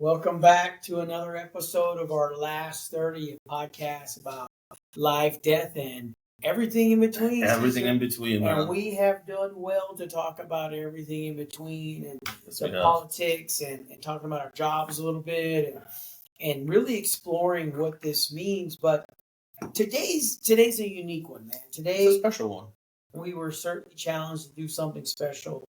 Welcome back to another episode of our Last 30 podcast about life, death, and everything in between. Everything in between, man. And we have done well to talk about everything in between and the politics and talking about our jobs a little bit and really exploring what this means. But today's a unique one, man. Today, it's a special one. We were certainly challenged to do something special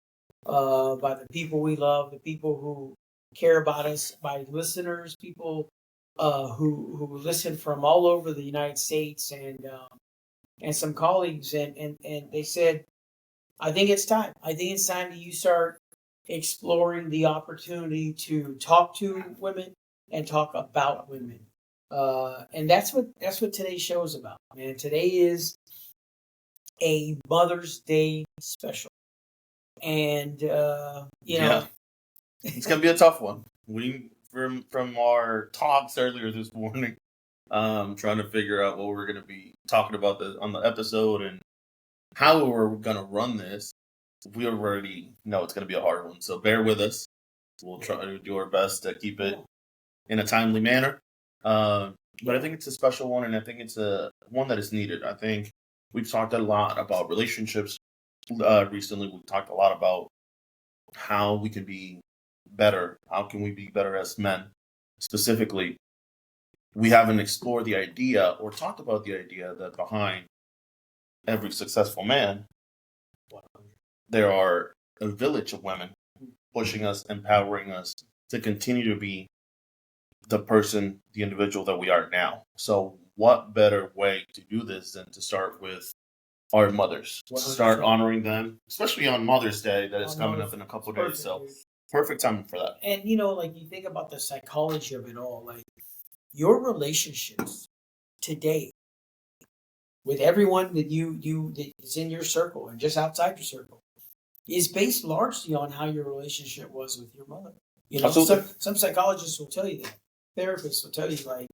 by the people we love, the people who care about us, by listeners, people who listen from all over the United States and some colleagues, and they said, I think it's time. I think it's time that you start exploring the opportunity to talk to women and talk about women. And that's what today's show is about, man. Today is a Mother's Day special. And it's gonna be a tough one. We from our talks earlier this morning, trying to figure out what we're gonna be talking about on the episode and how we're gonna run this. We already know it's gonna be a hard one, so bear with us. We'll try to do our best to keep it in a timely manner. But I think it's a special one, and I think it's a one that is needed. I think we've talked a lot about relationships recently. We've talked a lot about how we can be better. How can we be better as men? Specifically, we haven't explored the idea or talked about the idea that behind every successful man, there are a village of women pushing us, empowering us to continue to be the person, the individual that we are now. So what better way to do this than to start with our mothers? 100%. Start honoring them, especially on Mother's Day that is coming up in a couple of days. So perfect time for that. And you think about the psychology of it all, like your relationships today with everyone that that is in your circle and just outside your circle is based largely on how your relationship was with your mother. Some psychologists will tell you that. Therapists will tell you, like,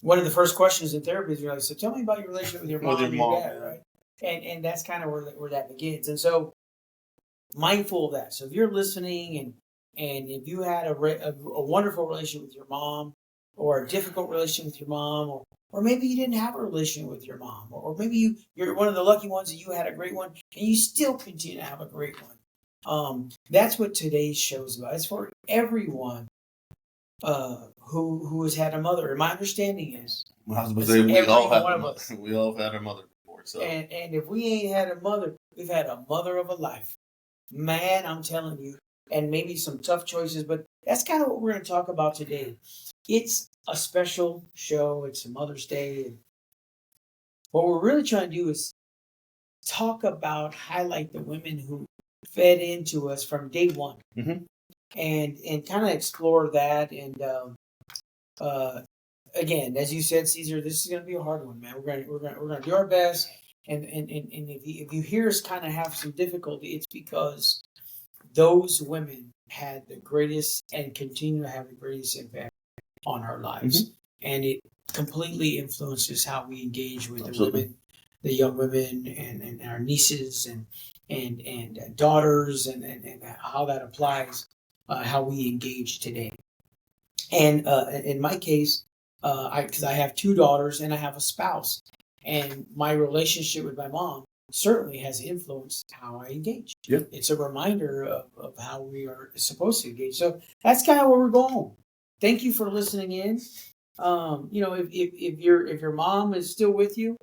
one of the first questions in therapy is, you're like, so tell me about your relationship with your mom and your dad, right? And that's kind of where that begins. And so, mindful of that. So if you're listening and if you had a wonderful relationship with your mom, or a difficult relationship with your mom, or maybe you didn't have a relationship with your mom, or maybe you're one of the lucky ones that you had a great one and you still continue to have a great one. That's what today's show is about. It's for everyone who has had a mother. And my understanding is, I was going to say, we all have had a mother before. So. And if we ain't had a mother, we've had a mother of a life. Man, I'm telling you, and maybe some tough choices, but that's kind of what we're going to talk about today. It's a special show. It's a Mother's Day. And what we're really trying to do is talk about, highlight the women who fed into us from day one. Mm-hmm. And kind of explore that. And again, as you said, Cesar, this is going to be a hard one, man. We're going to do our best. And if you hear us kind of have some difficulty, it's because those women had the greatest and continue to have the greatest impact on our lives. Mm-hmm. And it completely influences how we engage with the women, the young women, and our nieces and daughters, and how that applies, how we engage today. And in my case, because I have two daughters and I have a spouse, and my relationship with my mom certainly has influenced how I engage. Yeah. It's a reminder of how we are supposed to engage. So that's kind of where we're going. Thank you for listening in. If your mom is still with you,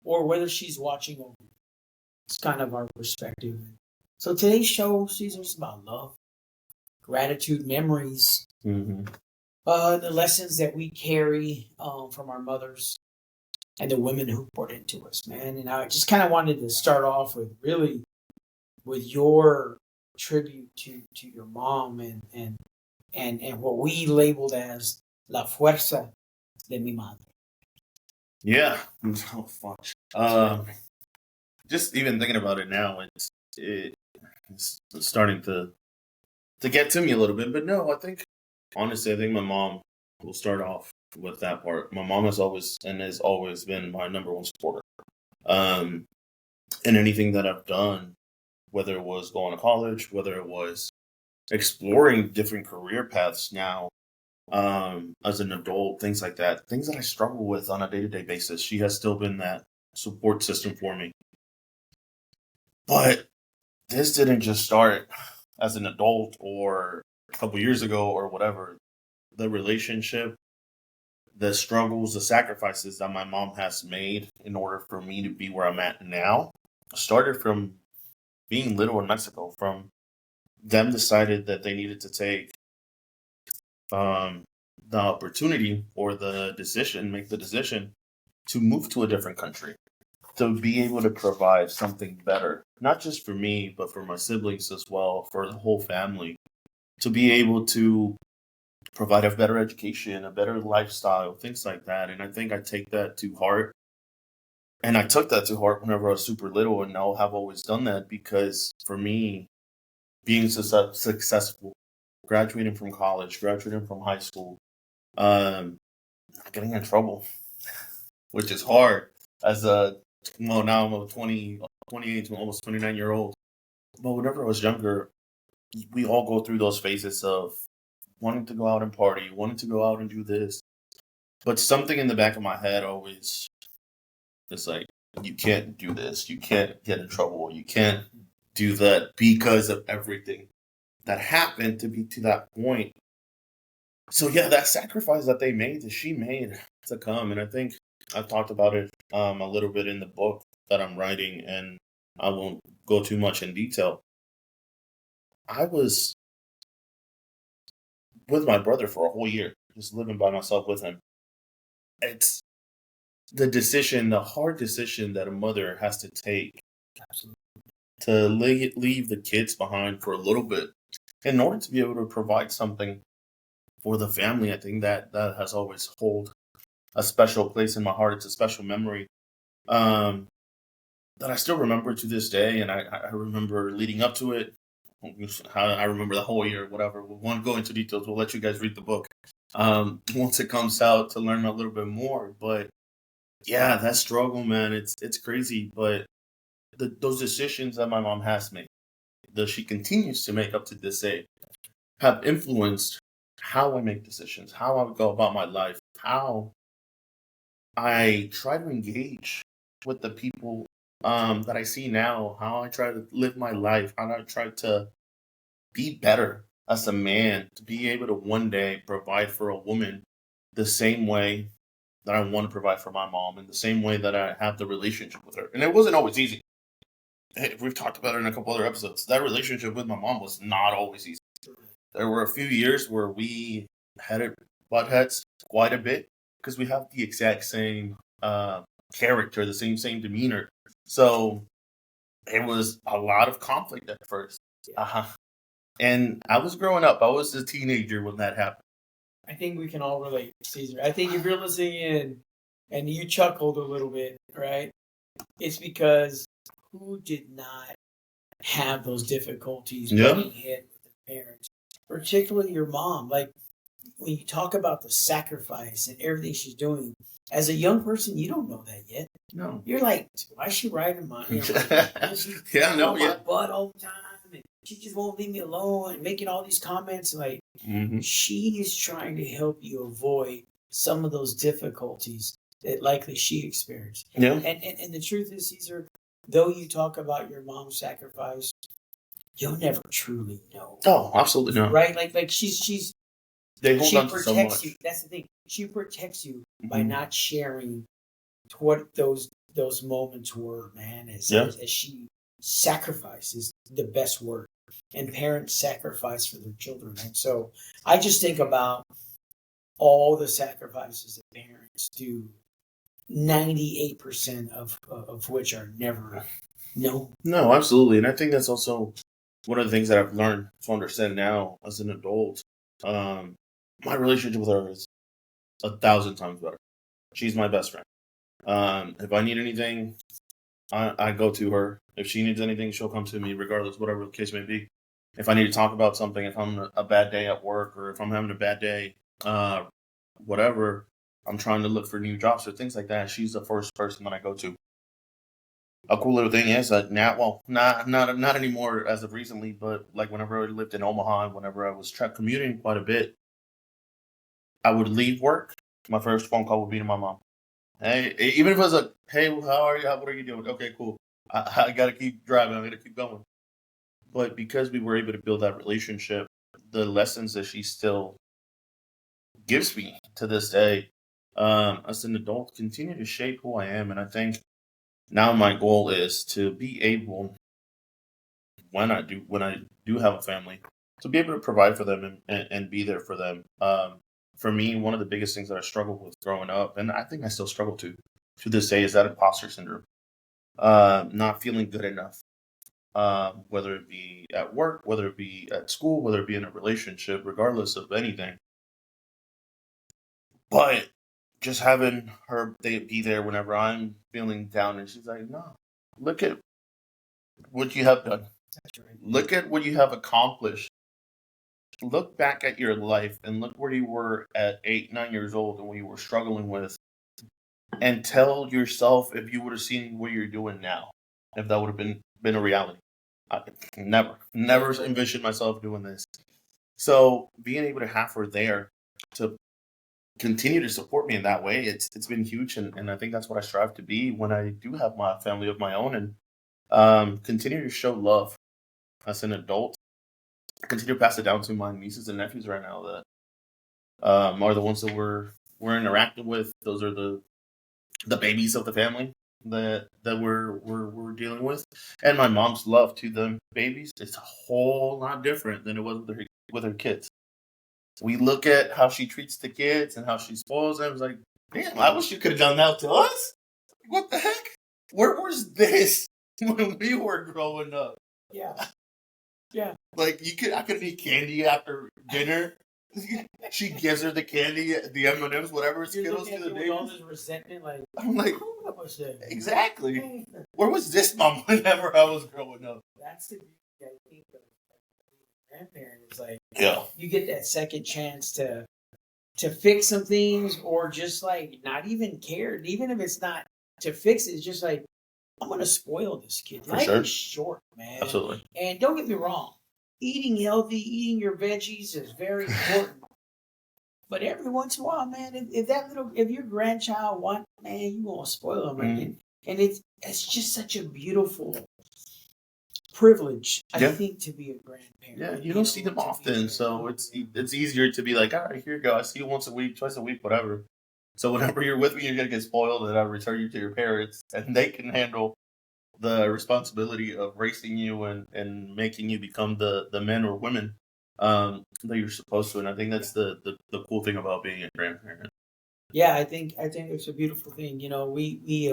or whether she's watching over you, it's kind of our perspective. So today's show, Cesar, is about love, gratitude, memories, mm-hmm. The lessons that we carry from our mothers and the women who poured into us, man. And I just kind of wanted to start off with your tribute to your mom and what we labeled as la fuerza de mi madre. Yeah. Oh, fuck. Just even thinking about it now, it's starting to get to me a little bit. But no, honestly, I think my mom will start off with that part. My mom has always been my number one supporter. And anything that I've done, whether it was going to college, whether it was exploring different career paths now, as an adult, things like that, things that I struggle with on a day-to-day basis. She has still been that support system for me. But this didn't just start as an adult or a couple years ago or whatever. The relationship, the struggles, the sacrifices that my mom has made in order for me to be where I'm at now started from being little in Mexico, from them decided that they needed to take um, the opportunity or the decision, make the decision to move to a different country, to be able to provide something better, not just for me, but for my siblings as well, for the whole family, to be able to provide a better education, a better lifestyle, things like that. And I think I take that to heart. And I took that to heart whenever I was super little, and now have always done that because for me, being successful, graduating from college, graduating from high school, not getting in trouble, which is hard as a, well, now I'm a 28 to almost 29-year-old. But whenever I was younger, we all go through those phases of wanting to go out and party, wanting to go out and do this. But something in the back of my head always is like, you can't do this. You can't get in trouble. You can't do that because of everything that happened to be to that point. So yeah, that sacrifice that they made, that she made to come, and I think I've talked about it a little bit in the book that I'm writing, and I won't go too much in detail. I was with my brother for a whole year, just living by myself with him. It's the decision, the hard decision that a mother has to take to leave the kids behind for a little bit in order to be able to provide something for the family. I think that that has always hold a special place in my heart. It's a special memory um, that I still remember to this day, and I remember leading up to it. How I remember the whole year, whatever. We won't go into details. We'll let you guys read the book once it comes out to learn a little bit more. But yeah, that struggle, man, it's crazy. But those decisions that my mom has made, that she continues to make up to this day, have influenced how I make decisions, how I go about my life, how I try to engage with the people that I see now, how I try to live my life, how I try to be better as a man, to be able to one day provide for a woman the same way that I want to provide for my mom, and the same way that I have the relationship with her. And it wasn't always easy. Hey, we've talked about it in a couple other episodes. That relationship with my mom was not always easy. There were a few years where we had it butt heads quite a bit because we have the exact same character, the same demeanor. So it was a lot of conflict at first. Uh-huh. And I was growing up. I was a teenager when that happened. I think we can all relate, Cesar. I think if you're listening in and you chuckled a little bit, right? It's because who did not have those difficulties Yeah. butting head with their parents, particularly your mom? Like when you talk about the sacrifice and everything she's doing, as a young person, you don't know that yet. No. You're like, why is she riding my, she's Yeah, no, on yeah. my butt all the time, and she just won't leave me alone, and making all these comments. Like Hmm. she is trying to help you avoid some of those difficulties that likely she experienced. Yeah. And the truth is, Caesar, though you talk about your mom's sacrifice, you'll never truly know. Oh, absolutely not. Right? Like she's They hold she on to so protects much. you. That's the thing. She protects you by Mhm. not sharing what those moments were, man. Yeah. As she sacrifices the best word, and parents sacrifice for their children. And so I just think about all the sacrifices that parents do. 98% of which are never known. No, absolutely. And I think that's also one of the things that I've learned to understand now as an adult. Um, my relationship with her is 1,000 times better. She's my best friend. If I need anything, I go to her. If she needs anything, she'll come to me, regardless, whatever the case may be. If I need to talk about something, if I'm a bad day at work, or if I'm having a bad day, uh, whatever, I'm trying to look for new jobs or things like that, she's the first person that I go to. a cool little thing is that now, well, not anymore as of recently, but like whenever I lived in Omaha and whenever I was commuting quite a bit, I would leave work. My first phone call would be to my mom. Hey, even if it was like, hey, how are you? What are you doing? Okay, cool. I got to keep driving. I got to keep going. But because we were able to build that relationship, the lessons that she still gives me to this day, as an adult, continue to shape who I am. And I think now my goal is to be able, when I do have a family, to be able to provide for them and be there for them. For me, one of the biggest things that I struggled with growing up, and I think I still struggle to this day, is that imposter syndrome. Not feeling good enough, whether it be at work, whether it be at school, whether it be in a relationship, regardless of anything. But just having her be there whenever I'm feeling down, and she's like, "No, look at what you have done. That's right. Look at what you have accomplished. Look back at your life and look where you were at 8, 9 years old and what you were struggling with, and tell yourself if you would have seen what you're doing now, if that would have been a reality. I never envisioned myself doing this. So being able to have her there to continue to support me in that way, it's been huge, and I think that's what I strive to be when I do have my family of my own, and continue to show love as an adult. Continue to pass it down to my nieces and nephews right now that are the ones that we're interacting with. Those are the babies of the family that we're dealing with, and my mom's love to them babies is a whole lot different than it was with her kids. We look at how she treats the kids and how she spoils them. It's like, damn, I wish you could have done that to us. What the heck? Where was this when we were growing up? Yeah. Yeah. Like I could eat candy after dinner. She gives her the candy, the M&Ms, whatever Skittles to the baby. All babies. this resentment, like I'm like, what was that? exactly. Where was this mom whenever I was growing up? That's the beauty, I think, of grandparent is like, Yeah, you get that second chance to fix some things, or just like not even care, even if it's not to fix it. It's just like, I'm gonna spoil this kid. for Life sure. is short, man. Absolutely. And don't get me wrong, eating healthy, eating your veggies is very important. But every once in a while, man, if your grandchild want, man, you gonna spoil them, and it's just such a beautiful privilege, I Yeah. think, to be a grandparent. Yeah, you don't see them often, so it's easier to be like, all right, here you go. I see you once a week, twice a week, whatever. So whenever you're with me, you're gonna get spoiled, and I return you to your parents, and they can handle the responsibility of raising you and making you become the men or women that you're supposed to. And I think that's the cool thing about being a grandparent. Yeah, I think it's a beautiful thing. We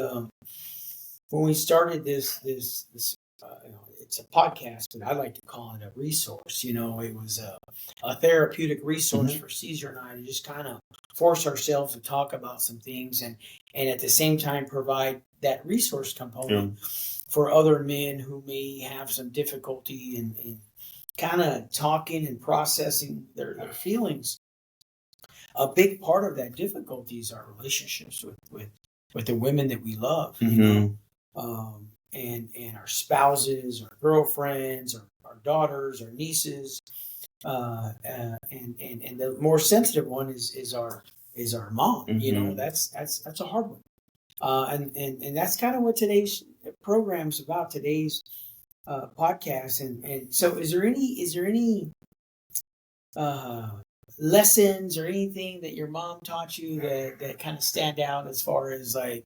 when we started this it's a podcast, but I like to call it a resource. It was a therapeutic resource Mhm. for Cesar and I to just kind of force ourselves to talk about some things, and at the same time provide that resource component for other men who may have some difficulty in kind of talking and processing their feelings. A big part of that difficulty is our relationships with the women that we love, and our spouses, our girlfriends, our daughters, our nieces, and the more sensitive one is our mom. That's a hard one, and that's kind of what today's program's about. Today's podcast, and so is there any uh, lessons or anything that your mom taught you that kind of stand out, as far as like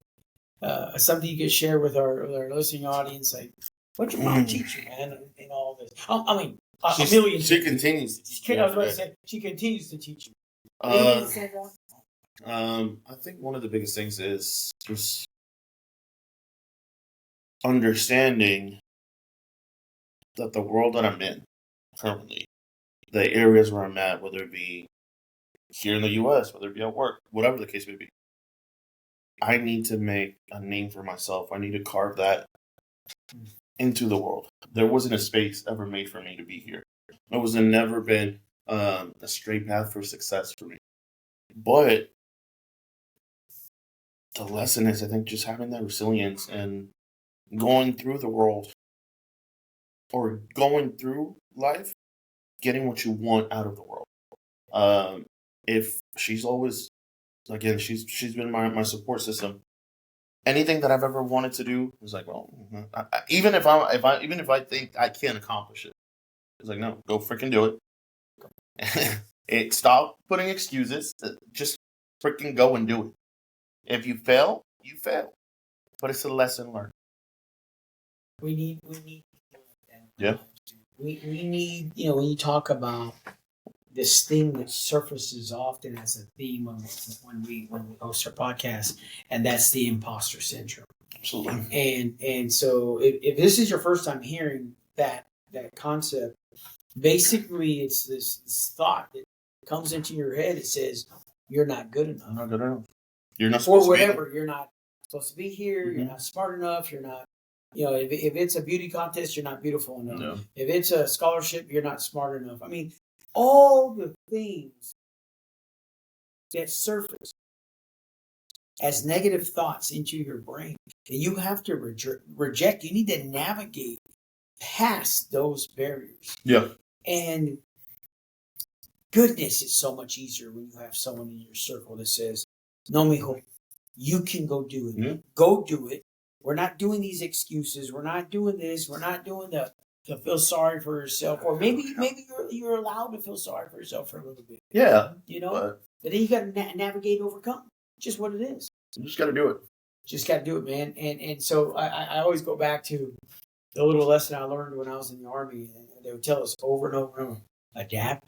something you could share with our listening audience? Like, what your mom teach you, man, in all this? I mean, a million. She continues to teach I was about to me. say, she continues to teach you. I think one of the biggest things is just understanding that the world that I'm in currently, the areas where I'm at, whether it be here in the U.S., whether it be at work, whatever the case may be, I need to make a name for myself. I need to carve that into the world. There wasn't a space ever made for me to be here. There was never been a straight path for success for me. But the lesson is, I think, just having that resilience and going through the world or going through life, getting what you want out of the world. If she's always, again, she's been my support system. Anything that I've ever wanted to do is like, well, even if I think I can't accomplish it, it's like, no, go freaking do it. Stop putting excuses. Just freaking go and do it. If you fail, you fail, but it's a lesson learned. We need Yeah. we need, when you talk about this thing that surfaces often as a theme when we host our podcast, and that's the imposter syndrome. Absolutely. And so if this is your first time hearing that concept, basically it's this thought that comes into your head. It says you're not good enough. Not good enough. You're not or supposed whatever. to be. You're not supposed to be here. Mm-hmm. You're not smart enough. You're not. If it's a beauty contest, you're not beautiful enough. No. If it's a scholarship, you're not smart enough. I mean, all the things that surface as negative thoughts into your brain that you have to reject. You need to navigate past those barriers. Yeah. And goodness, it's so much easier when you have someone in your circle that says, "No, mijo, you can go do it. Yeah. Go do it. We're not doing these excuses. We're not doing this. We're not doing the to feel sorry for yourself." Or maybe you're allowed to feel sorry for yourself for a little bit. Yeah. But then you got to navigate, overcome. Just what it is. You just got to do it. Just got to do it, man. And so I always go back to the little lesson I learned when I was in the Army. And they would tell us over and over and over: adapt,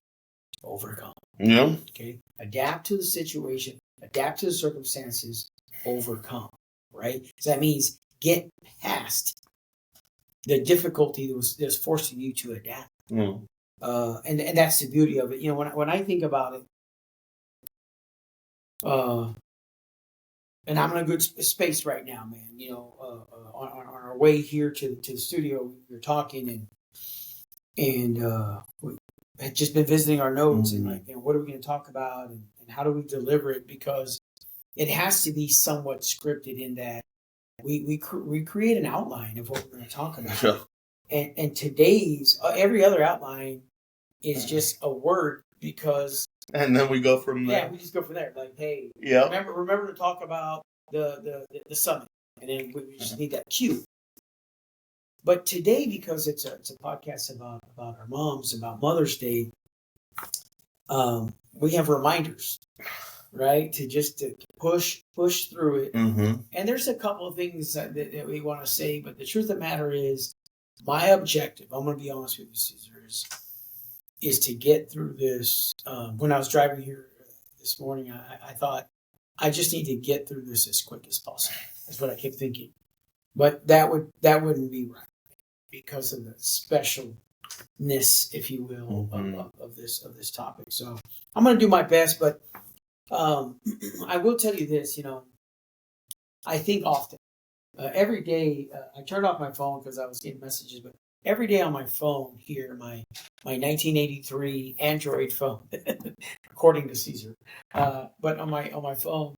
overcome. Yeah. Okay. Adapt to the situation. Adapt to the circumstances. Overcome. Right. So that means get past the difficulty that was forcing you to adapt. Mm. And that's the beauty of it. When I think about it, and I'm in a good space right now, man. On our way here to the studio, we were talking and we had just been visiting our notes and what are we going to talk about and how do we deliver it, because it has to be somewhat scripted in that we create an outline of what we're going to talk about. Sure. And today's every other outline is just a word, because and then we go from there. Yeah, we just go from there. Like, hey, yeah, remember to talk about the summit, and then we just need that cue. But today, because it's a podcast about our moms, about Mother's Day, we have reminders, right? To push through it. Mm-hmm. And there's a couple of things that we want to say, but the truth of the matter is, my objective, I'm going to be honest with you, Cesar, is to get through this. When I was driving here this morning, I thought, I just need to get through this as quick as possible. That's what I kept thinking. But that wouldn't be right, because of the specialness, if you will, of this topic. So I'm going to do my best, but I will tell you this. I think often. Every day, I turned off my phone because I was getting messages, but every day on my phone here, my 1983 Android phone, according to Cesar, but on my phone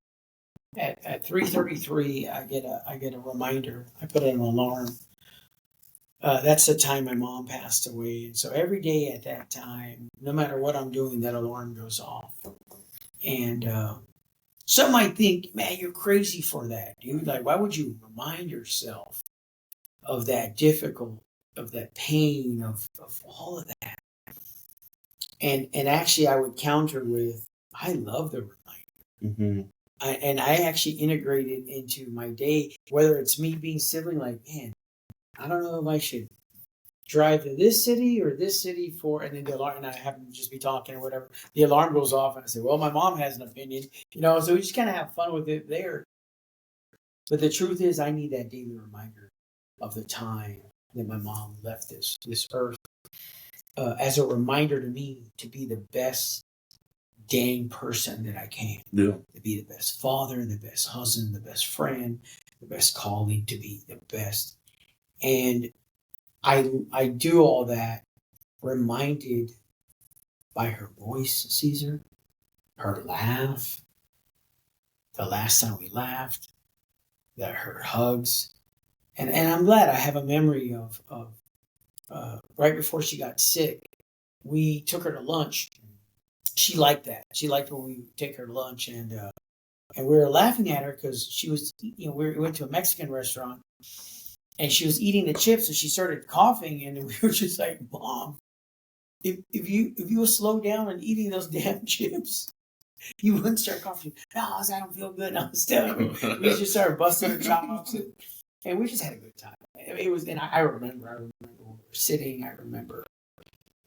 at 3:33, I get a reminder. I put in an alarm. That's the time my mom passed away, and so every day at that time, no matter what I'm doing, that alarm goes off. And some might think, man, you're crazy for that, dude. Like, why would you remind yourself of that of that pain, of all of that? And actually, I would counter with, I love the reminder. Mm-hmm. I actually integrate it into my day, whether it's me being sibling, like, man, I don't know if I should drive to this city or this city for, and then the alarm, and I happen to just be talking or whatever. The alarm goes off, and I say, well, my mom has an opinion, so we just kind of have fun with it there. But the truth is, I need that daily reminder of the time that my mom left this earth, as a reminder to me to be the best dang person that I can. Yeah. To be the best father, the best husband, the best friend, the best colleague, to be the best. And I do all that reminded by her voice, Cesar, her laugh, the last time we laughed, her hugs, And I'm glad I have a memory of right before she got sick, we took her to lunch. She liked that. She liked when we take her to lunch, and we were laughing at her because she was, we went to a Mexican restaurant, and she was eating the chips, and she started coughing, and we were just like, Mom, if you would slow down on eating those damn chips, you wouldn't start coughing. No, I don't feel good. I was telling her. We just started busting her chops, and we just had a good time. It was, and I remember we were sitting. I remember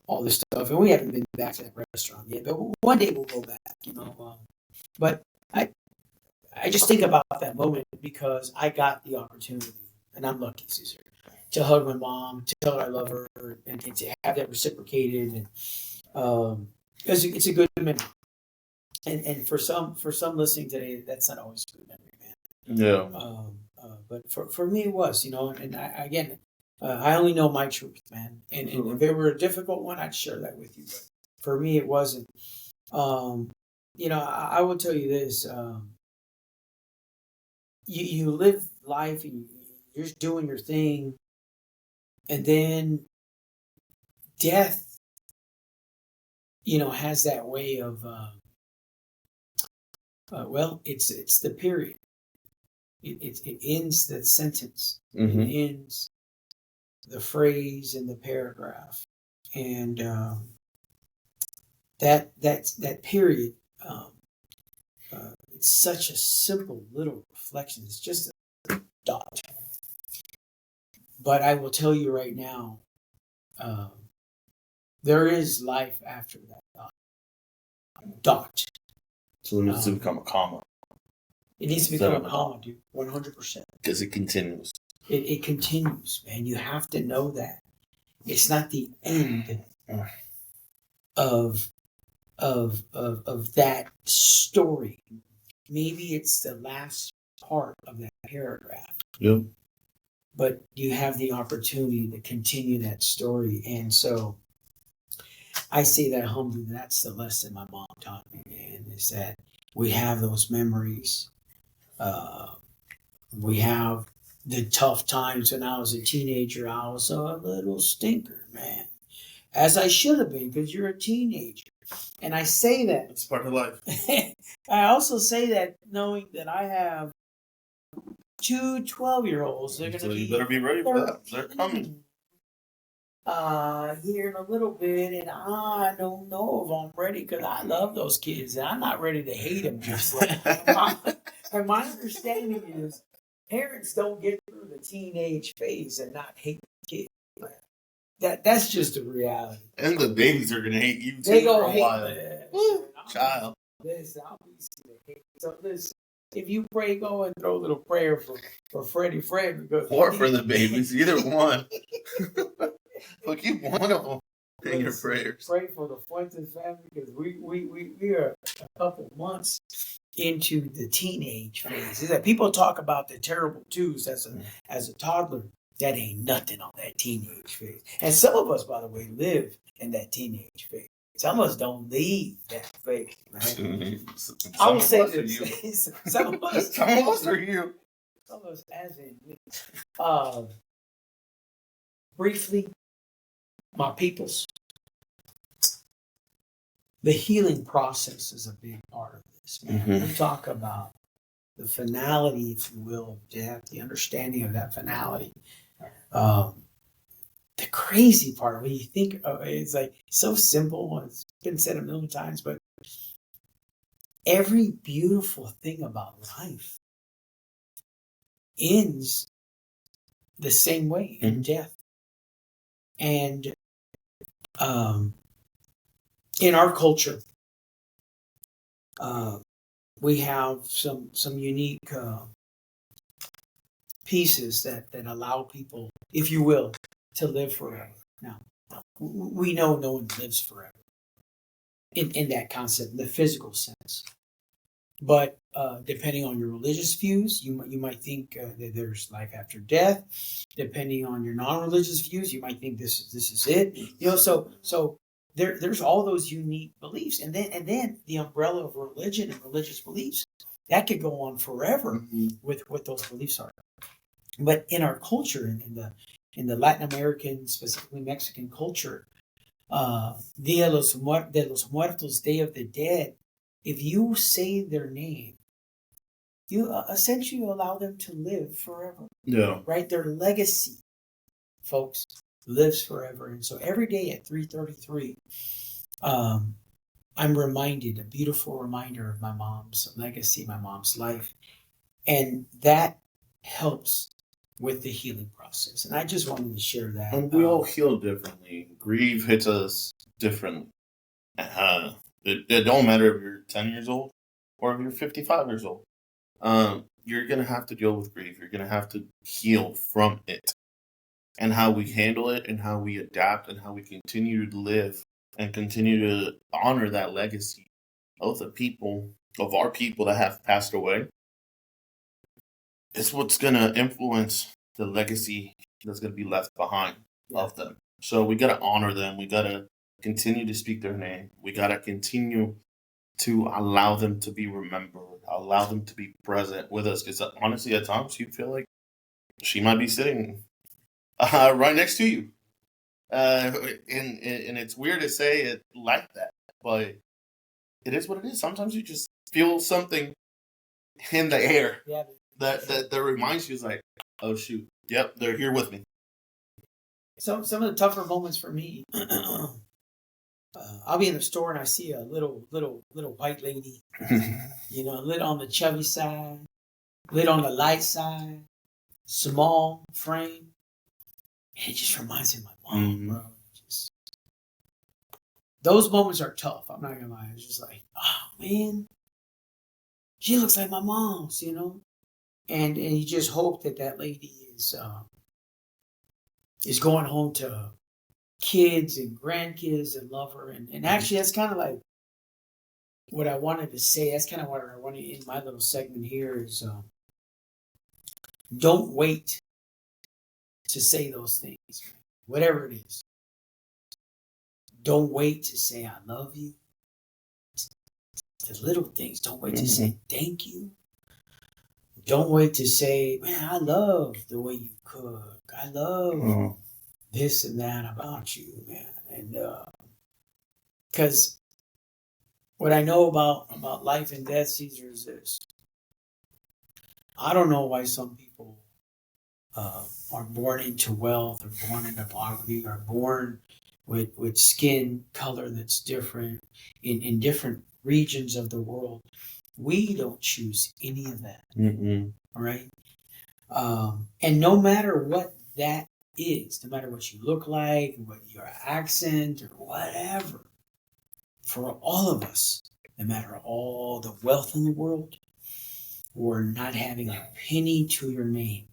all this stuff, and we haven't been back to that restaurant yet. But one day we'll go back, But I just think about that moment because I got the opportunity, and I'm lucky, Cesar, to hug my mom, to tell her I love her, and to have that reciprocated, and it's a good memory. And for some listening today, that's not always a good memory, man. Yeah. But for me, it was, and I only know my truth, man. And if it were a difficult one, I'd share that with you. But for me, it wasn't. I will tell you this. You live life and you're just doing your thing. And then death, has that way of, it's the period. It ends the sentence. Mm-hmm. It ends the phrase in the paragraph, and that period. It's such a simple little reflection. It's just a dot. But I will tell you right now, there is life after that dot. So it needs to become a comma. It needs to become a comma, dude. 100%. Because it continues. It continues, man. You have to know that it's not the end of that story. Maybe it's the last part of that paragraph. Yep. But you have the opportunity to continue that story, and so I say that humbly. That's the lesson my mom taught me, man. Is that we have those memories. We have the tough times when I was a teenager. I was a little stinker, man, as I should have been, because you're a teenager. And I say that. It's part of life. I also say that knowing that I have two 12-year-olds. They're going to you better be ready for that. They're coming. Here in a little bit, and I don't know if I'm ready because I love those kids, and I'm not ready to hate them just like. And my understanding is parents don't get through the teenage phase and not hate the kids. That's just a reality. And the babies are gonna hate you too. They go for a hate while. Child. Listen, I'll be sick. So listen, if you pray, go and throw a little prayer for Freddie Fred, because or for the babies, either one. But keep one of them in your prayers. Pray for the Fuentes family, because we are a couple months into the teenage phase. Is that people talk about the terrible twos as a toddler? That ain't nothing on that teenage phase. And some of us, by the way, live in that teenage phase. Some of us don't leave that phase, man. I will say this. Some of us are you. Some of us, as in me. Briefly, my peoples, the healing process is a big part of this, man. Mm-hmm. We talk about the finality, if you will, of death, the understanding of that finality. The crazy part, when you think of it, it's like so simple. It's been said a million times, but every beautiful thing about life ends the same way in death. And in our culture, we have some unique pieces that allow people, if you will, to live forever. Now, we know no one lives forever in that concept, in the physical sense. But depending on your religious views, you might think that there's life after death. Depending on your non-religious views, you might think this is it. So there's all those unique beliefs, and then the umbrella of religion and religious beliefs that could go on forever with what those beliefs are. But in our culture, in the Latin American, specifically Mexican culture, de los Muertos, Day of the Dead, if you say their name, you essentially allow them to live forever. Yeah. Right? Their legacy, folks, lives forever. And so every day at 3:33, I'm reminded, a beautiful reminder of my mom's legacy, my mom's life. And that helps with the healing process. And I just wanted to share that. And we all heal differently. Grief hits us differently. It don't matter if you're 10 years old or if you're 55 years old. You're going to have to deal with grief. You're going to have to heal from it. And how we handle it and how we adapt and how we continue to live and continue to honor that legacy of the people, of our people that have passed away, is what's going to influence the legacy that's going to be left behind of them. So we got to honor them. We got to continue to speak their name. We got to continue to allow them to be remembered, allow them to be present with us. Because honestly, at times you feel like she might be sitting right next to you. And it's weird to say it like that, but it is what it is. Sometimes you just feel something in the air that reminds you, is like, oh shoot, yep, they're here with me. Some of the tougher moments for me, I'll be in the store and I see a little white lady, lit on the chubby side, lit on the light side, small frame. And it just reminds me of my mom, bro. Those moments are tough. I'm not gonna lie. It's just like, oh man, she looks like my mom's, And you just hope that lady is going home to kids and grandkids and love her. And actually, that's kind of like what I wanted to say. That's kind of what I wanted in my little segment here is don't wait to say those things, whatever it is. Don't wait to say I love you. The little things. Don't wait to say thank you. Don't wait to say, man, I love the way you cook. I love this and that about you, man. And because what I know about life and death, Cesar, is this. I don't know why some people are born into wealth or born into poverty or born with skin color that's different in different regions of the world. We don't choose any of that. All right? And no matter what that is, no matter what you look like, what your accent or whatever, for all of us, no matter all the wealth in the world or not having a penny to your name,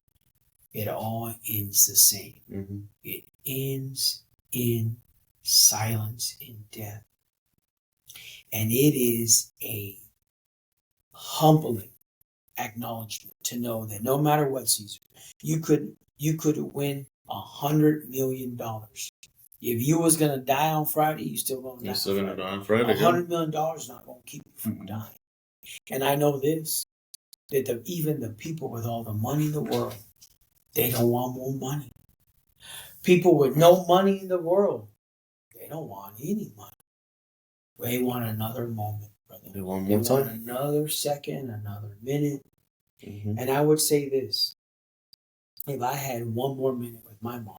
it all ends the same. It ends in silence, in death. And it is a humbling acknowledgement to know that no matter what, Cesar, you could win $100 million. If you was gonna die on Friday, you still gonna die. You're still gonna die on Friday. $100 million not gonna keep you from dying. And I know this, that even the people with all the money in the world, they don't want more money. People with no money in the world, they don't want any money. They want another moment, brother. They want more time. Another second, another minute. And I would say this. If I had one more minute with my mom,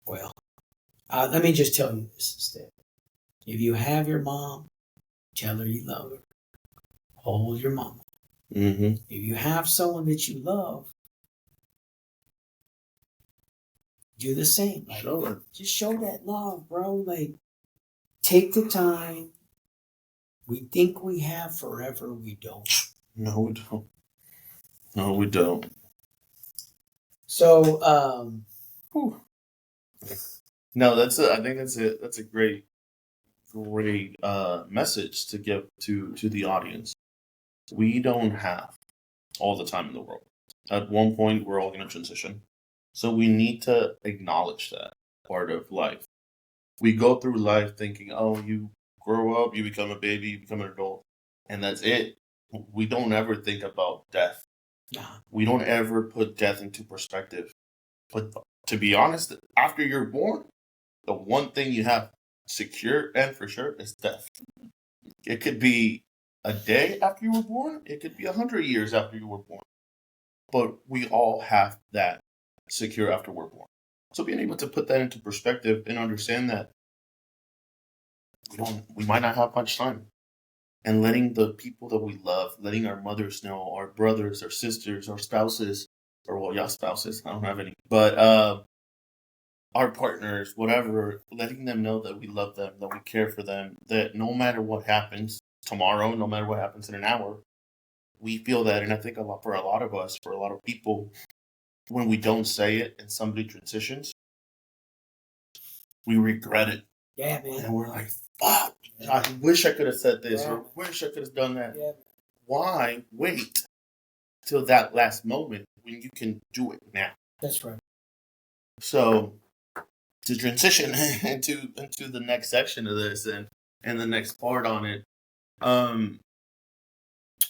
well, let me just tell you this instead. If you have your mom, tell her you love her. Hold your mama. If you have someone that you love, do the same. Like, show her. Just show that love, bro. Like, take the time. We think we have forever. We don't. No, we don't. No, we don't. So, no, I think that's a great message to give to the audience. We don't have all the time in the world. At one point, we're all going to transition. So we need to acknowledge that part of life. We go through life thinking, oh, you grow up, you become a baby, you become an adult, and that's it. we don't ever think about death. Nah. We don't ever put death into perspective. But to be honest, after you're born, the one thing you have secure and for sure is death. It could be a day after you were born. It could be 100 years after you were born. But we all have that secure after we're born. So being able to put that into perspective and understand that we might not have much time, and letting the people that we love, letting our mothers know, our brothers, our sisters, our spouses, or well, yeah, spouses. I don't have any, but our partners, whatever, letting them know that we love them, that we care for them, that no matter what happens tomorrow, no matter what happens in an hour, we feel that. And I think for a lot of us, for a lot of people, when we don't say it and somebody transitions, we regret it. Yeah, man. And we're like, fuck, I wish I could have said this, or wish I could have done that. Yeah. Why wait till that last moment when you can do it now? That's right. So to transition into the next section of this and the next part on it,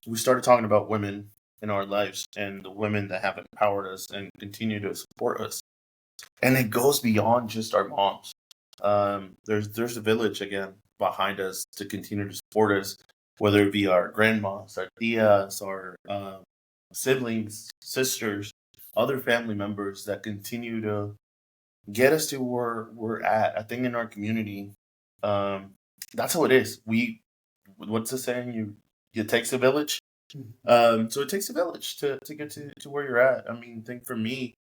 we started talking about women in our lives and the women that have empowered us and continue to support us. And it goes beyond just our moms. There's a village again behind us to continue to support us, whether it be our grandmas, our tias, our siblings, sisters, other family members that continue to get us to where we're at. I think in our community, that's how it is. What's the saying? It takes a village. So it takes a village to get to where you're at. I mean, I think for me,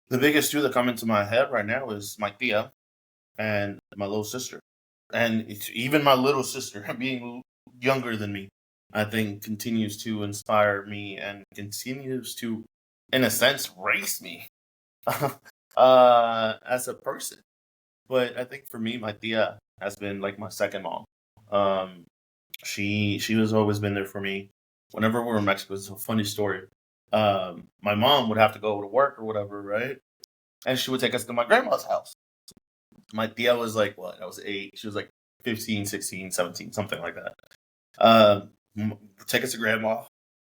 the biggest two that come into my head right now is my tia and my little sister. And it's even my little sister, being younger than me, I think continues to inspire me and continues to, in a sense, raise me as a person. But I think for me, my tia has been like my second mom. She was always been there for me. Whenever we were in Mexico, it's a funny story. My mom would have to go to work or whatever, right? And she would take us to my grandma's house. My tia was like, what? I was 8. She was like 15, 16, 17, something like that. Take us to grandma.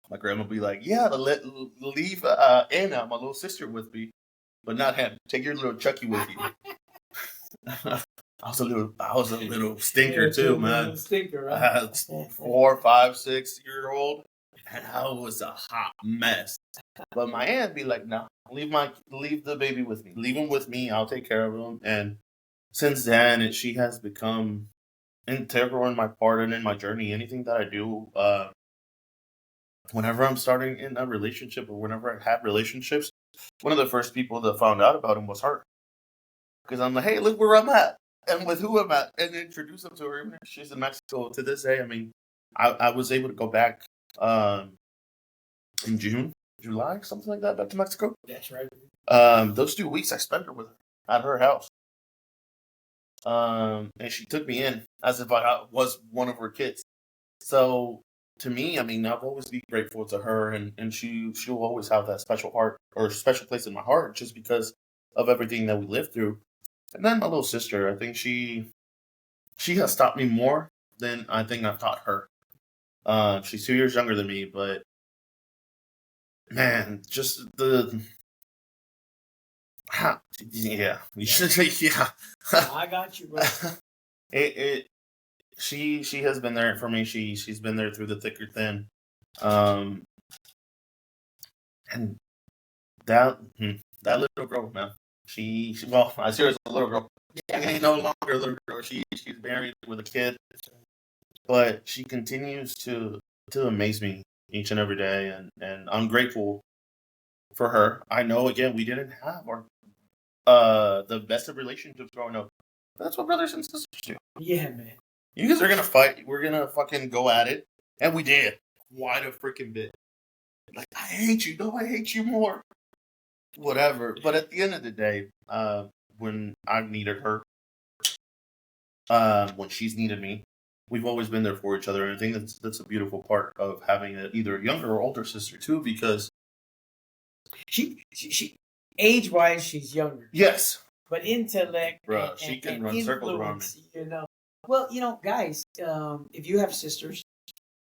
My grandma would be like, yeah, leave Anna, my little sister, with me, but not him. Take your little Chucky with you. I was a little stinker too, man. Stinker, right? I had 4, 5, 6 year old, and I was a hot mess. But my aunt be like, no, leave the baby with me. Leave him with me. I'll take care of him. And since then, she has become integral in my part and in my journey. Anything that I do, whenever I'm starting in a relationship or whenever I have relationships, one of the first people that found out about him was her. Because I'm like, hey, look where I'm at and with who I'm at, and introduce them to her. Even if she's in Mexico to this day. I mean, I was able to go back in June, July, something like that, back to Mexico. That's right. Those 2 weeks I spent her with her at her house. And she took me in as if I was one of her kids. So to me, I mean, I've always been grateful to her, and she'll always have that special heart or special place in my heart just because of everything that we lived through. And then my little sister, I think she has taught me more than I think I've taught her. She's 2 years younger than me, but man, just yeah, you should say yeah. I got you, bro. She has been there for me. She's been there through the thick or thin, and that little girl, man. Well, I see her as a little girl. She ain't no longer a little girl. She's married with a kid, but she continues to amaze me each and every day, and I'm grateful for her. I know, again, we didn't have our the best of relationships growing up. That's what brothers and sisters do. Yeah, man. You guys are gonna fight. We're gonna fucking go at it, and we did quite a freaking bit. Like, I hate you. No, I hate you more. Whatever. But at the end of the day, when I needed her, when she's needed me, we've always been there for each other. And I think that's a beautiful part of having either a younger or older sister too, because she age wise she's younger. Yes. But intellect, bro, she can run circles around me. You know. Well, guys, if you have sisters,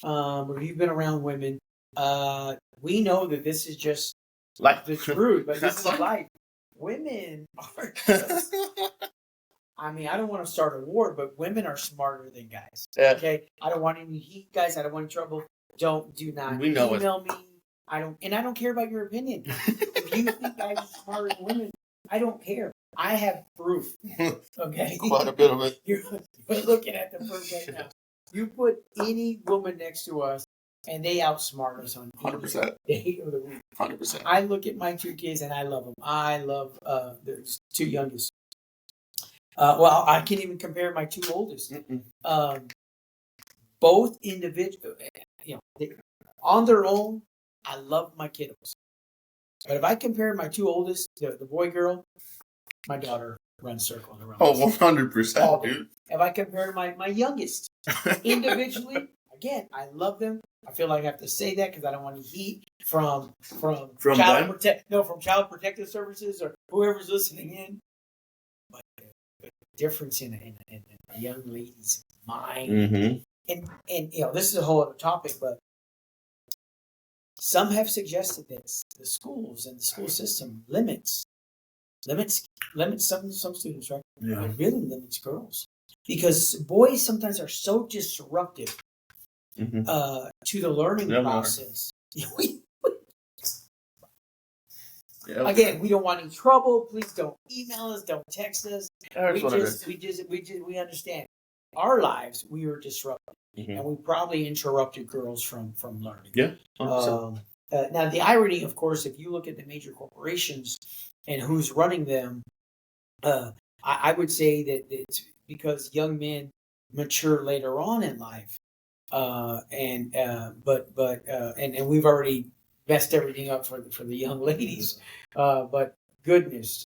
or you've been around women, we know that this is just Like the truth, but this is like- life. Women are just, I mean, I don't want to start a war, but women are smarter than guys. Yeah. Okay? I don't want any heat, guys. I don't want any trouble. Do not We know it. email me. I don't care about your opinion. If you think guys are smarter than women, I don't care. I have proof. Okay? Quite a bit of it. You're looking at the proof right now. You put any woman next to us, and they outsmart us on 100%. day of the week. 100%. I look at my 2 kids, and I love them. I love the 2 youngest. Well, I can't even compare my 2 oldest. Both individual, on their own, I love my kiddos. But if I compare my 2 oldest, the boy girl, my daughter runs circles around. Oh, 100%, dude. If I compare my youngest individually, again, I love them. I feel like I have to say that because I don't want any heat from Child Protective Services or whoever's listening in. But the difference in a young lady's mind, and this is a whole other topic, but some have suggested that the schools and the school system limits some students, right? Yeah. It really limits girls because boys sometimes are so disruptive to the learning process. Again, we don't want any trouble. Please don't email us. Don't text us. We understand. Our lives, we were disrupted, and we probably interrupted girls from learning. Yeah. Now, the irony, of course, if you look at the major corporations and who's running them, I would say that it's because young men mature later on in life, and we've already messed everything up for the young ladies. But goodness,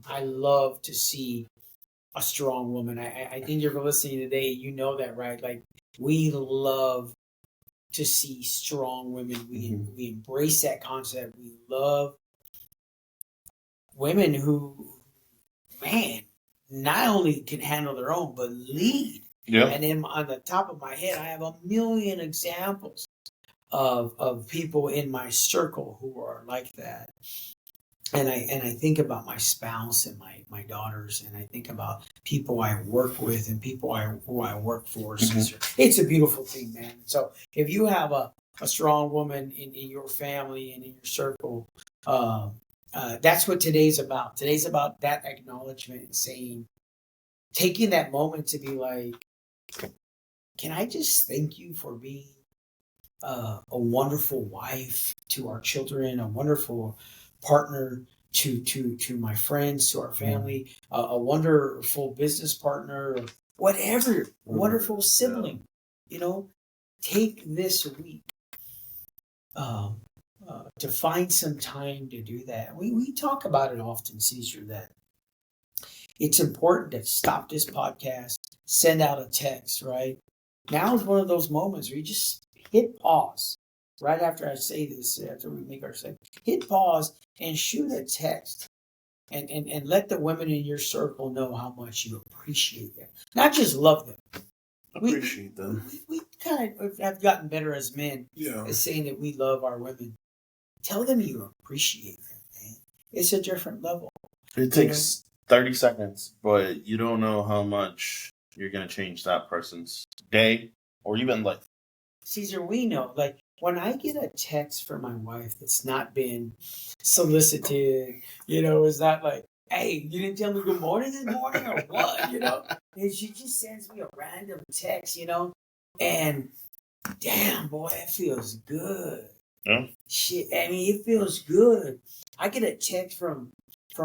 I love to see a strong woman. I think you're listening today. You know that, right? Like we love to see strong women. We embrace that concept. We love women who, man, not only can handle their own but lead. Yeah. And then on the top of my head, I have a million examples of people in my circle who are like that. And I think about my spouse and my daughters, and I think about people I work with and people who I work for, Cesar. It's a beautiful thing, man. So if you have a strong woman in your family and in your circle, that's what today's about. Today's about that acknowledgement and saying, taking that moment to be like, can I just thank you for being a wonderful wife to our children, a wonderful partner to my friends, to our family, a wonderful business partner, whatever, wonderful sibling. Take this week to find some time to do that. We talk about it often, Cesar, that it's important to stop this podcast, send out a text, right? Now is one of those moments where you just hit pause. Right after I say this, after we make our segment, hit pause and shoot a text and let the women in your circle know how much you appreciate them. Not just love them. Appreciate them. We kind of have gotten better as men at saying that we love our women. Tell them you appreciate them, man. It's a different level. It takes 30 seconds, but you don't know how much you're going to change that person's day or even life. Cesar, we know, like, when I get a text from my wife that's not been solicited, it's not like, hey, you didn't tell me good morning this morning or what, And she just sends me a random text, and damn, boy, it feels good. Yeah. Shit, I mean, it feels good. I get a text from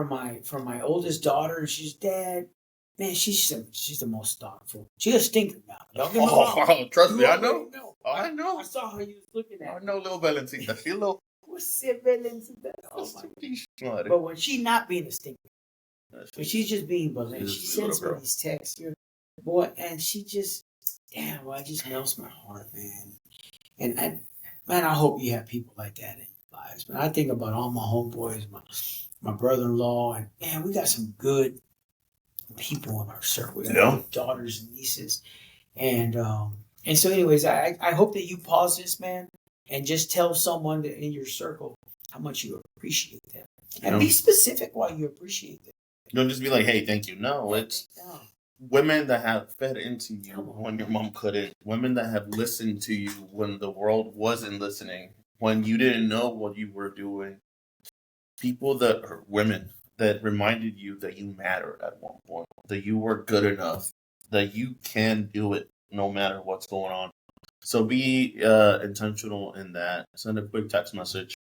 my oldest daughter, and she's, Dad, man, she's the most thoughtful. She's a stinker now. Don't get me wrong. Trust me, I know. I know. I saw how you was looking at I know, little Valentina. She little. What's it, Valentina? Oh my God. But when she's not being a stinker, when she's just being Valentina, she sends me these texts, boy, and she just, damn, well, it just melts my heart, man. And I hope you have people like that in your lives. But I think about all my homeboys, my brother-in-law, and man, we got some good people in our circle. We got daughters and nieces, and And so, anyways, I hope that you pause this, man, and just tell someone that in your circle how much you appreciate them. And be specific why you appreciate them. Don't just be like, hey, thank you. No, it's women that have fed into you when your mom couldn't. Women that have listened to you when the world wasn't listening. When you didn't know what you were doing. People that are women that reminded you that you mattered at one point. That you were good enough. That you can do it no matter what's going on. So be intentional in that. Send a quick text message.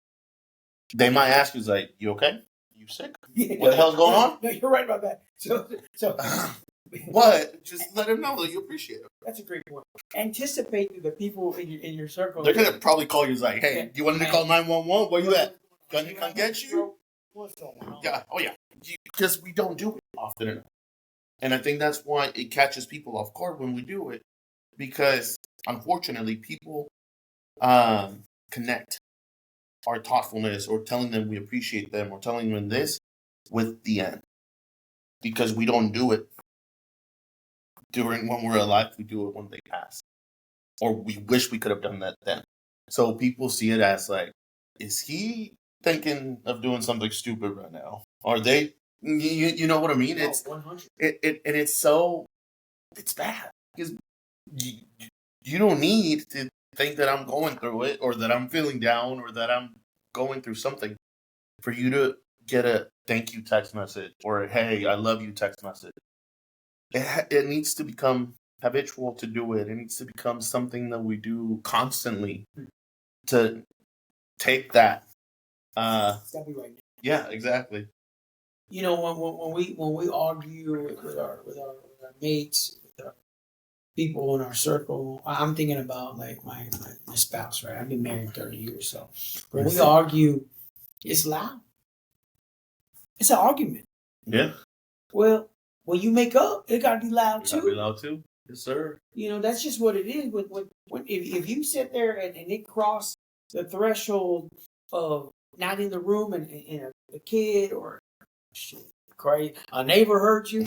They might ask you, like, you okay? You sick? What the hell's going on? No, you're right about that. So what? Just let them know that you appreciate it. That's a great point. Anticipate the people in your circle. They're gonna probably call you like, hey, do you want me to call 911? Where you at? Can you come get you? What's going on? Yeah. Oh yeah. Because we don't do it often enough. And I think that's why it catches people off guard when we do it. Because unfortunately, people connect our thoughtfulness or telling them we appreciate them or telling them this with the end. Because we don't do it during when we're alive, we do it when they pass. Or we wish we could have done that then. So people see it as like, is he thinking of doing something stupid right now? Are they, you know what I mean? It's 100. And it's so, it's bad. Because you don't need to think that I'm going through it or that I'm feeling down or that I'm going through something for you to get a thank you text message or a hey, I love you text message. It needs to become habitual to do it. It needs to become something that we do constantly to take that. That'd be right. Yeah, exactly. You know, when we argue with our mates, with our people in our circle, I'm thinking about like my spouse, right? I've been married 30 years, so when we argue, it's loud. It's an argument. Yeah. Well, when you make up, it gotta be loud too. Gotta be loud too. Yes, sir. You know, that's just what it is. If you sit there and it cross the threshold of not in the room and a kid or shit, crazy, a neighbor hurt you.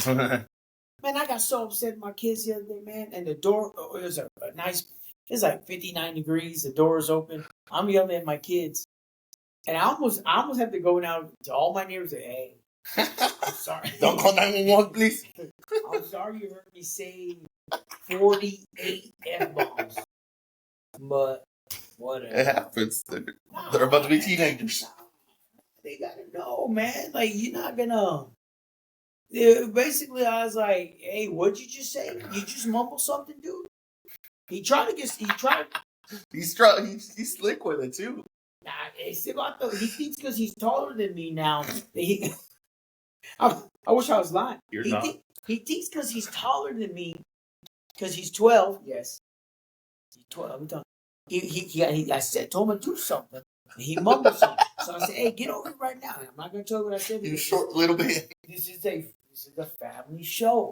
Man, I got so upset with my kids the other day, man. And the door, it was a nice, it's like 59 degrees. The door is open. I'm yelling at my kids. And I almost have to go now to all my neighbors and say, hey, I'm sorry. Don't call 911, please. I'm sorry you heard me say 48 F-bombs. But whatever. It happens. They're about to be teenagers. They gotta know, man. Like, you're not gonna. Yeah, basically, I was like, hey, what'd you just say? You just mumble something, dude? He's slick with it, too. Nah, he thinks because he's taller than me now. I wish I was lying. You're not. He thinks because he's taller than me, because he's 12. Yes, he's 12. I'm done. I told him to do something. And he mumbled something. So I said, hey, get over it right now. I'm not going to tell you what I said. You short little bit. This is a family show.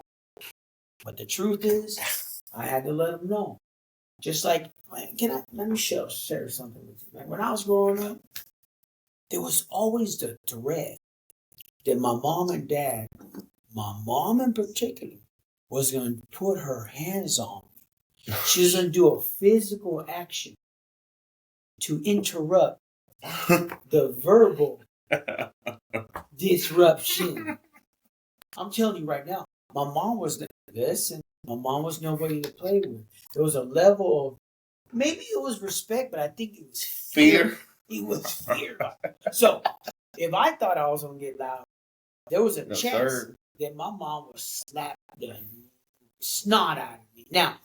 But the truth is, I had to let him know. Just like, let me share something with you, man. When I was growing up, there was always the thread that my mom and dad, my mom in particular, was going to put her hands on me. She was going to do a physical action to interrupt the verbal disruption. I'm telling you right now, my mom was my mom was nobody to play with. There was a level of, maybe it was respect, but I think it was fear. It was fear. So, if I thought I was going to get loud, there was a chance that my mom would slap the snot out of me. Now,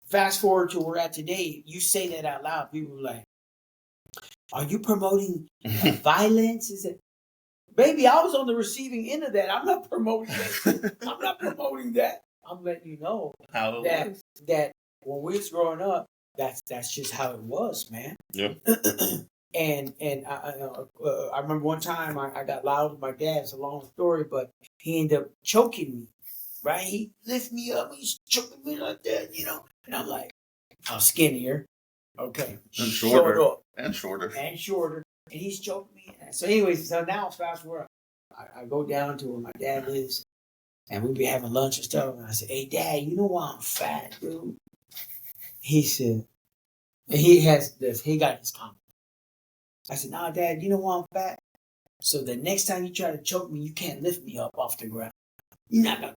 fast forward to where we're at today, you say that out loud, people are like, are you promoting violence? Is it? Baby, I was on the receiving end of that. I'm not promoting that. I'm not promoting that. I'm letting you know that when we was growing up, that's just how it was, man. Yeah. And I remember one time I got loud with my dad. It's a long story, but he ended up choking me. Right? He lifted me up. He's choking me like that, you know. And I'm like, I'm skinnier. Okay. And shorter. And shorter. And he's choking me. So anyways, so now fast forward. I go down to where my dad lives. And we be having lunch and stuff. And I said, hey, Dad, you know why I'm fat, dude? He said, and he has this, he got his comment. I said, nah, Dad, you know why I'm fat? So the next time you try to choke me, you can't lift me up off the ground. You're not gonna.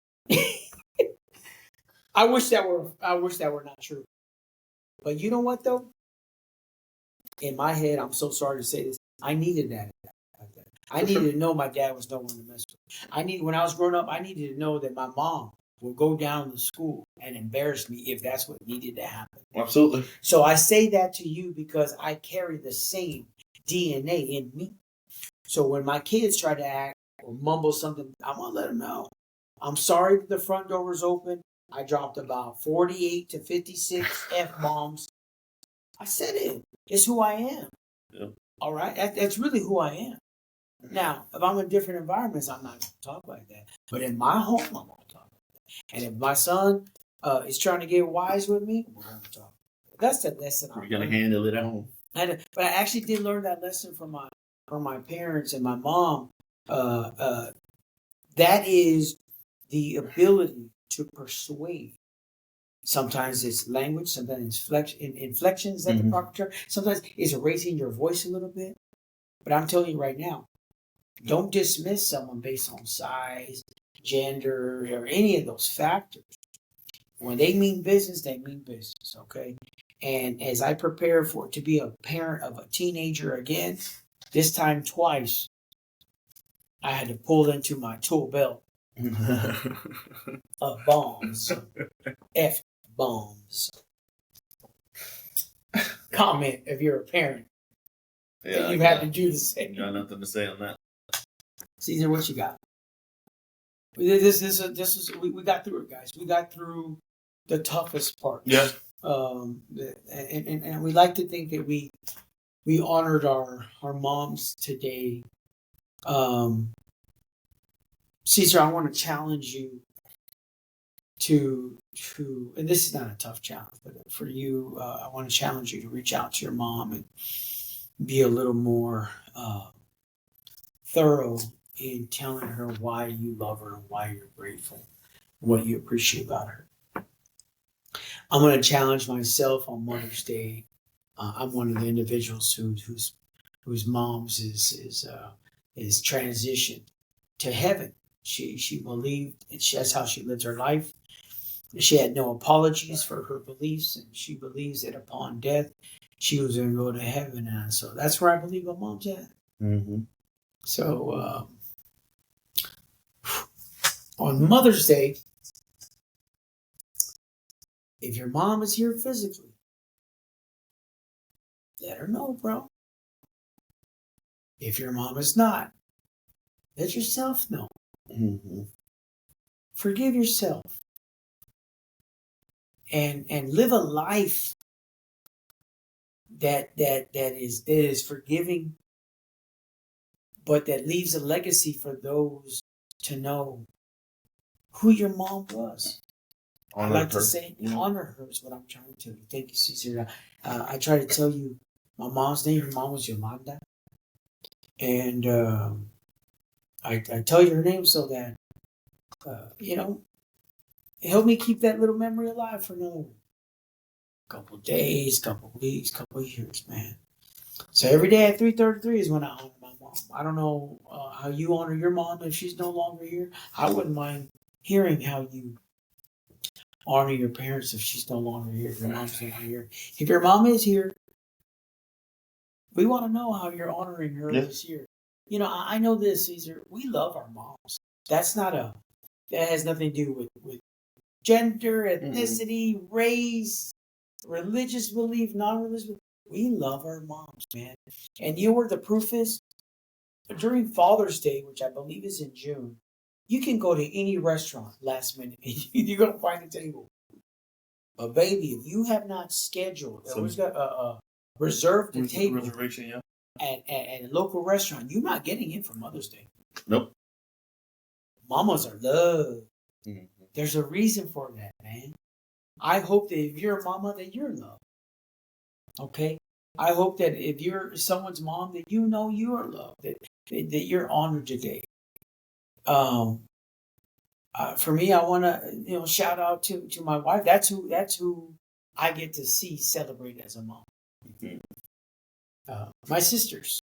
I wish that were not true. But you know what though? In my head, I'm so sorry to say this. I needed that. I needed to know my dad was no one to mess with. When I was growing up, I needed to know that my mom would go down to school and embarrass me if that's what needed to happen. Absolutely. So I say that to you because I carry the same DNA in me. So when my kids try to act or mumble something, I'm gonna let them know. I'm sorry that the front door was open. I dropped about 48 to 56 F-bombs. I said it. It's who I am. Yeah. All right? That's really who I am. Now, if I'm in different environments, I'm not going to talk like that. But in my home, I'm going to talk like that. And if my son is trying to get wise with me, we're going to talk. That's the lesson I'm You're going to handle it at home. But I actually did learn that lesson from my parents and my mom. That is the ability to persuade. Sometimes it's language, sometimes it's inflections, that's the proper term. Sometimes it's raising your voice a little bit. But I'm telling you right now, don't dismiss someone based on size, gender, or any of those factors. When they mean business, they mean business, okay? And as I prepare to be a parent of a teenager again, this time twice, I had to pull into my tool belt of bombs. F-bombs. Comment if you're a parent. Yeah, you had to do the same. Got nothing to say on that. Cesar, what you got? This is we got through it, guys. We got through the toughest part. Yeah. And we like to think that we honored our moms today. Cesar, I want to challenge you to and this is not a tough challenge, but for you, I want to challenge you to reach out to your mom and be a little more thorough in telling her why you love her and why you're grateful, and what you appreciate about her. I'm going to challenge myself on Mother's Day. I'm one of the individuals whose moms is transitioned to heaven. She believed, and that's how she lived her life. She had no apologies for her beliefs, and she believes that upon death, she was going to go to heaven. And so that's where I believe my mom's at. Mm-hmm. So on Mother's Day, if your mom is here physically, let her know, bro. If your mom is not, let yourself know. Mm-hmm. Forgive yourself. And live a life that is forgiving, but that leaves a legacy for those to know who your mom was. I like to say, honor her is what I'm trying to tell you. Thank you, Cesar. I try to tell you my mom's name. Her mom was Yolanda. And I tell you her name so that, help me keep that little memory alive for another couple days, couple weeks, couple years, man. So every day at 3:33 is when I honor my mom. I don't know how you honor your mom if she's no longer here. I wouldn't mind hearing how you honor your parents if she's no longer here, if your mom's no longer here. If your mom is here, we want to know how you're honoring her this year. I know this, Cesar. We love our moms. That has nothing to do with gender, ethnicity, race, religious belief, non-religious belief. We love our moms, man. And you know where the proof is? During Father's Day, which I believe is in June, you can go to any restaurant last minute and you're going to find a table. But baby, if you have not scheduled, reserved a table reservation, at a local restaurant, you're not getting in for Mother's Day. Nope. Mamas are loved. Mm-hmm. There's a reason for that, man. I hope that if you're a mama, that you're loved. Okay? I hope that if you're someone's mom, that you know you are loved, that you're honored today. For me, I want to shout out to my wife. That's who I get to see celebrate as a mom. Mhm. My sisters.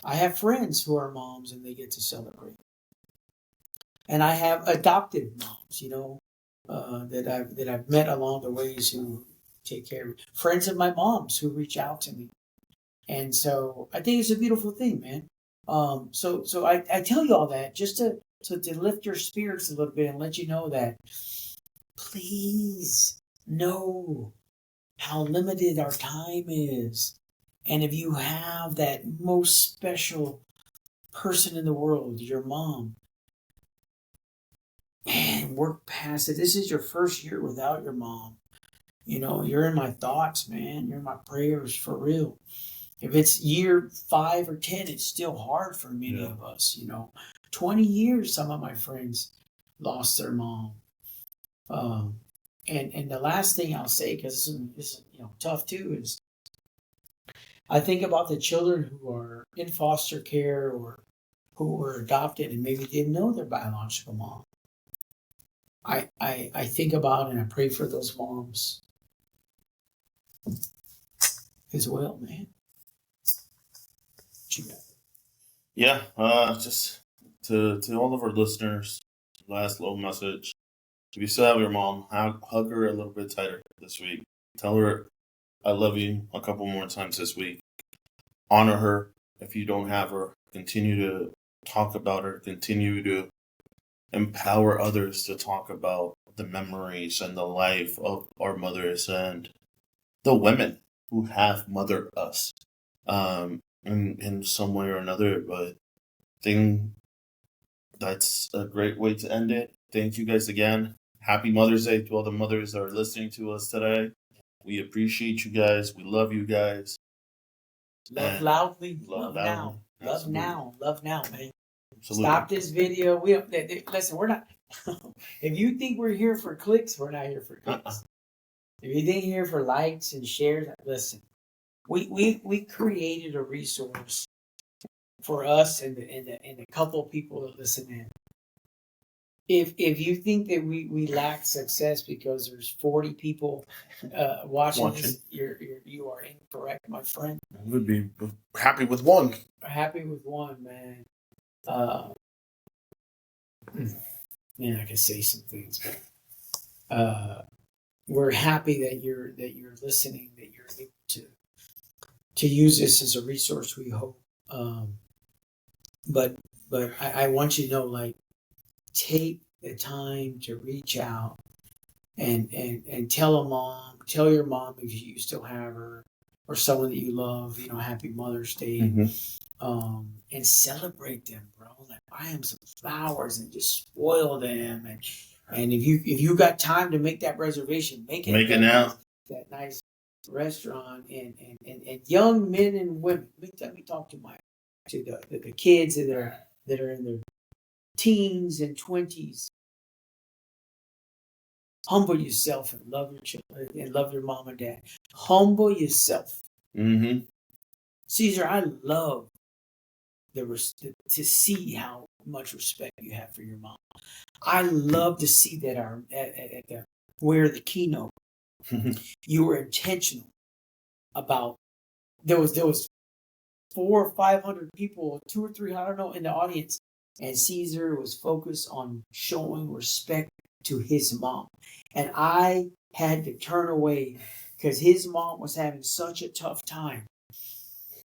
I have friends who are moms and they get to celebrate. And I have adopted moms, that I've met along the ways who take care of me. Friends of my mom's who reach out to me. And so I think it's a beautiful thing, man. So I tell you all that just to lift your spirits a little bit and let you know that please know how limited our time is. And if you have that most special person in the world, your mom, man, work past it. This is your first year without your mom. You're in my thoughts, man. You're in my prayers for real. If it's year 5 or 10, it's still hard for many of us. 20 years, some of my friends lost their mom. And the last thing I'll say, because this is tough too, is I think about the children who are in foster care or who were adopted and maybe didn't know their biological mom. I think about and I pray for those moms as well, man. What you got? Yeah, just to all of our listeners, last little message. If you still have your mom, hug her a little bit tighter this week. Tell her I love you a couple more times this week. Honor her if you don't have her. Continue to talk about her. Continue to empower others to talk about the memories and the life of our mothers and the women who have mothered us in some way or another. But I think that's a great way to end it. Thank you guys again. Happy Mother's Day to all the mothers that are listening to us today. We appreciate you guys. We love you guys. Love loudly, love now. Love now, man. Absolutely. Stop this video. We don't listen. We're not. If you think we're here for clicks, we're not here for clicks. If you think you're here for likes and shares, listen. We created a resource for us and the couple of people that listen in. If you think that we lack success because there's 40 people watching this, you are incorrect, my friend. We'd be happy with one. Happy with one, man. Man, I can say some things, but we're happy that you're listening, that you're able to use this as a resource. We hope, but I want you to know, like, take the time to reach out and tell your mom if you still have her or someone that you love. Happy Mother's Day. Mm-hmm. And celebrate them, bro. Like, buy them some flowers and just spoil them. And if you got time to make that reservation, make it now. That nice restaurant and young men and women. Let me talk to the kids that are in their teens and 20s. Humble yourself and love your children and love your mom and dad. Humble yourself. Mm-hmm. Cesar, I love to see how much respect you have for your mom. I love to see that the keynote, you were intentional about there was 400 or 500 people, 200 or 300, I don't know, in the audience, and Cesar was focused on showing respect to his mom, and I had to turn away because his mom was having such a tough time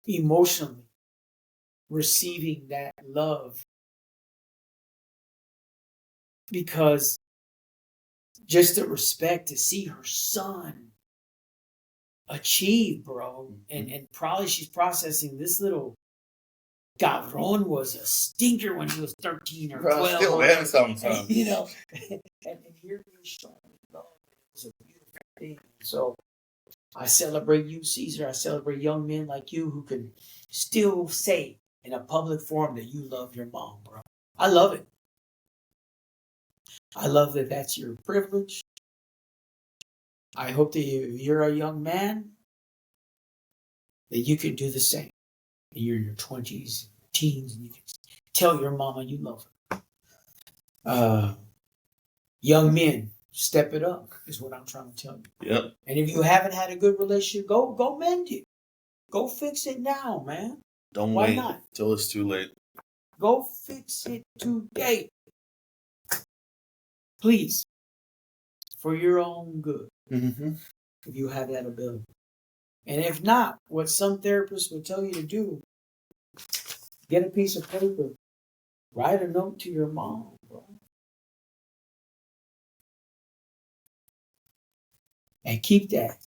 emotionally receiving that love, because just the respect to see her son achieve, bro, and probably she's processing this little Gavron was a stinker when he was 13 or 12. Still am sometimes. and here you're showing love. It's a beautiful thing. So I celebrate you, Cesar. I celebrate young men like you who can still say in a public forum that you love your mom, bro. I love it. I love that that's your privilege. I hope that if you're a young man, that you can do the same. You're in your 20s, teens, and you can tell your mama you love her. Young men, Step it up is what I'm trying to tell you. Yep. And if you haven't had a good relationship, go mend it. Go fix it now, man. Don't Why wait not? till it's too late. Go fix it today. Please. For your own good. Mm-hmm. If you have that ability. And if not, what some therapists will tell you to do, get a piece of paper. Write a note to your mom, bro. And keep that.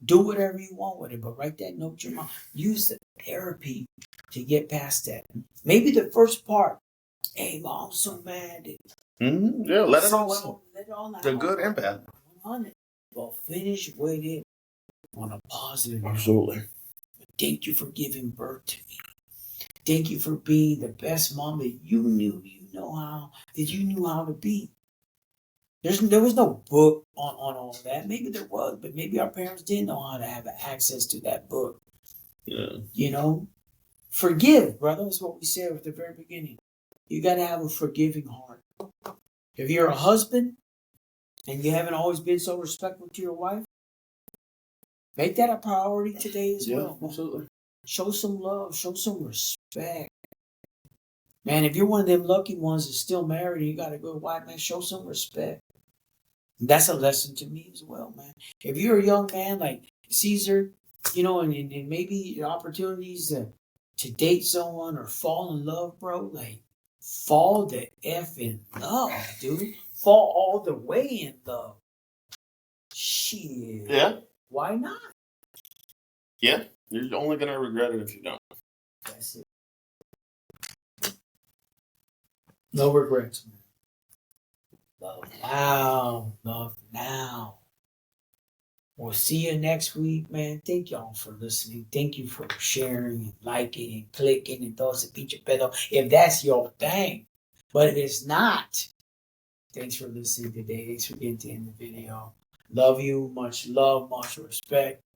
Do whatever you want with it, but write that note to your mom. Use the therapy to get past that. Maybe the first part, hey, mom, I'm so mad. Mm-hmm. Yeah, let it all out. Let it all out. The good and bad. Well, finish with it on a positive note. Absolutely. Thank you for giving birth to me. Thank you for being the best mom that you knew how to be. There was no book on all that. Maybe there was, but maybe our parents didn't know how to have access to that book. Yeah. You know? Forgive, brother, is what we said at the very beginning. You got to have a forgiving heart. If you're a husband and you haven't always been so respectful to your wife, make that a priority today as well. Absolutely. Show some love. Show some respect. Man, if you're one of them lucky ones that's still married and you got a good wife, man, show some respect. That's a lesson to me as well, man. If you're a young man like Cesar, and maybe opportunities to date someone or fall in love, bro, like fall the F in love, dude. Fall all the way in love. Shit. Yeah. Why not? Yeah. You're only going to regret it if you don't. That's it. No regrets, man. Love now. Love now. We'll see you next week, man. Thank y'all for listening. Thank you for sharing and liking and clicking and those that beat your pedo. If that's your thing. But if it's not, thanks for listening today. Thanks for getting to the end of the video. Love you. Much love, much respect.